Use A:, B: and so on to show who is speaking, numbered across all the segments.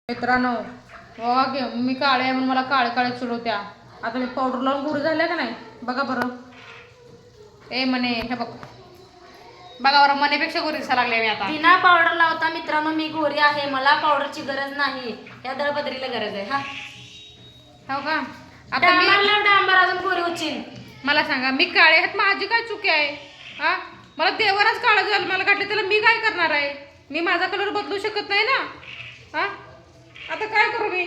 A: मित्रांनो बघा की मी काळे आहे म्हणून मला काळे काळे चिडवत्या. आता मी पावडर लावून गोरी झाल्या का नाही बघा बरं. ए मने हे बघ बघा बरं, मनेपेक्षा गोरी दिसायला लागले मी आता.
B: बिना पावडर लावता मित्रांनो मी गोरी आहे, मला पावडरची गरज नाही. या दळपदरीला गरज आहे.
A: हो का? आता मी
B: डांबर अजून गोरी उचीन.
A: मला सांगा, मी काळे आहेत माझी काय चुकी आहे? हा, मला देवरच काळं झालं मला काढले, त्याला मी काय करणार आहे? मी माझा कलर बदलू शकत नाही ना. हा, आता काय करू मी?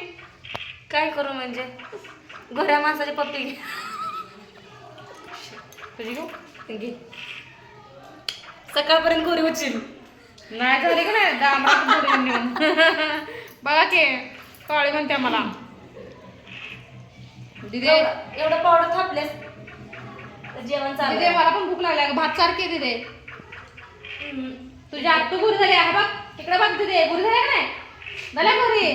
B: काय करू म्हणजे गोऱ्या माणसाची पप्पी घे.
A: तुझी घेऊ
B: घे. सकाळपर्यंत गोरी उचीन.
A: नाही झाली का नाही डांबरात गोरी नेऊन. बघा की काळी म्हणते मला. दिदे
B: एवढं पावडर थापलेस जेवण चालू.
A: दिदे मला पण भूक लागली, भात सारखी दिदे. तुझी आत्तू गुरी झाली आहे बघ, इकडे बघ दिदे, गुरी झाली का नाही? झाल्या गुरी.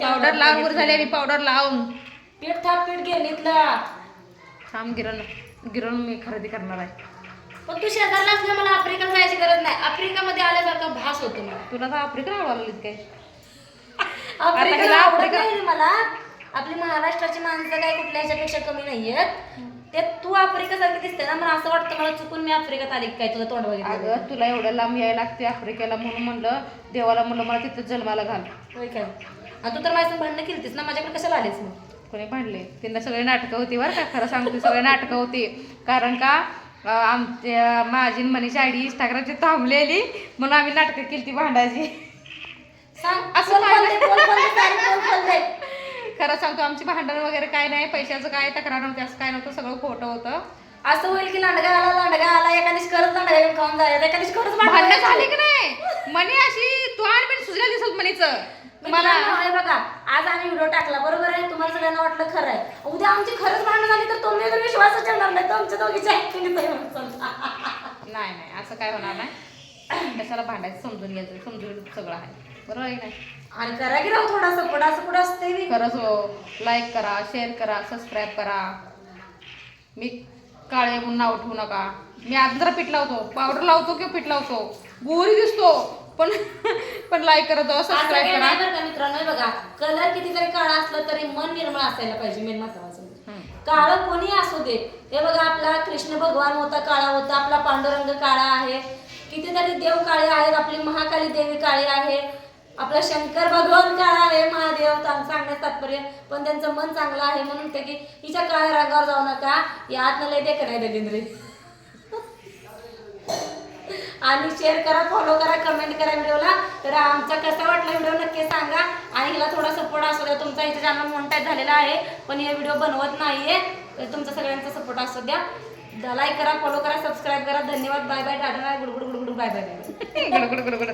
A: पावडर लावून गुरी झाली मी, पावडर लावून.
B: पीठ थाप, पीठ घे नीटला.
A: थांब गिरण गिरण मी खरेदी करणार आहे.
B: पण तू शेजारला असल्या मला आफ्रिकेला जायची गरज नाही. आफ्रिकामध्ये आल्यासारखा भास होतो मला.
A: तुला तर आफ्रिका आवडली काय?
B: आफ्रिकेला आवडत नाही मला. आपली महाराष्ट्राची माणसं काय कुठल्या ह्याच्यापेक्षा कमी नाहीयेत. ते तू आफ्रिकेसारखी दिसते ना, मला असं वाटतं मला चुकून मी आफ्रिकेत आली काय तुझं तोंड वगैरे.
A: अगं तुला एवढं लांब यायला लागते आफ्रिकेला म्हणून म्हणलं देवाला म्हणलं मला तिथं जन्माला घाल.
B: होय काय? आणि तू तर माझ्या भांडणं केलीस ना, माझ्याकडे कशाला आलीस मग?
A: कोणी भांडले? त्यांना सगळे नाटकं होती बरं का, खरं सांगते सगळे नाटकं होती. कारण का आमच्या माझी मनीषा आयडी इंस्टाग्रामची थांबलेली म्हणून आम्ही नाटकं केली ती भांडायची.
B: सांग
A: असं काय?
B: काय
A: खरं सांगतो आमची भांडण वगैरे काय नाही, पैशाचं काय तक्रार नव्हती, असं काय नव्हतं, सगळं खोटं होतं.
B: असं होईल की लांडगा आला एखादीच करत लांडगा येऊन खाऊन जायचं, एखादीच करत
A: भांडण झाली की नाही मनी अशी तू आणि मी सुजल्या दिसत मनीचं
B: मला बघा. आज आम्ही व्हिडिओ टाकला बरोबर आहे, तुम्हाला सगळ्यांना वाटलं खरं आहे. उद्या आमची खरंच भांडण झाली तर तुम्ही तर विश्वासच ठेवणार नाही. तुमच्या दोघीच्या
A: नाही नाही असं काय होणार नाही. कशाला भांडायचं, समजून घ्यायचं, समजून सगळं आहे बरोबर आहे नाही.
B: आणि करा की राहू थोडासा पुढं असते.
A: खरंच हो, लाईक करा, शेअर करा, सबस्क्राईब करा. मी काळे म्हणून नाव ठेवू नका. मी आज जरा पीठ लावतो, पावडर लावतो किंवा पीठ लावतो, गोरी दिसतो पण पण लाईक करा, सबस्क्राईब करा.
B: मित्रांनो बघा, कलर किती जरी काळा असला तरी मन निर्मळ असायला पाहिजे. मेन महत्वाचं काळं कोणी असू दे. हे बघा, आपला कृष्ण भगवान होता काळा होता, आपला पांडुरंग काळा आहे, कितीतरी देव काळे आहेत, आपली महाकाली देवी काळी आहे, आपला शंकर भगवान काळा आहे, महादेव सांगण्याचं तात्पर्य. पण त्यांचं मन चांगलं आहे म्हणून ते की हिच्या काळ्या रंगावर जाऊ नका, यात लय देख नाही दलिंद्रे. आणि शेअर करा, फॉलो करा, कमेंट करा व्हिडिओला. तर आमचा कसा वाटला व्हिडिओ नक्की सांगा. आणि हिला थोडा सपोर्ट असू द्या. तुमचा इथे चॅनल मोनिटाईज झालेला आहे पण हे व्हिडिओ बनवत नाहीये, तर तुमचा सगळ्यांचा सपोर्ट असू द्या. लाईक करा, फॉलो करा, सबस्क्राईब करा. धन्यवाद. Bye bye. Tata. Good good good good. Bye bye.
A: Good good good good.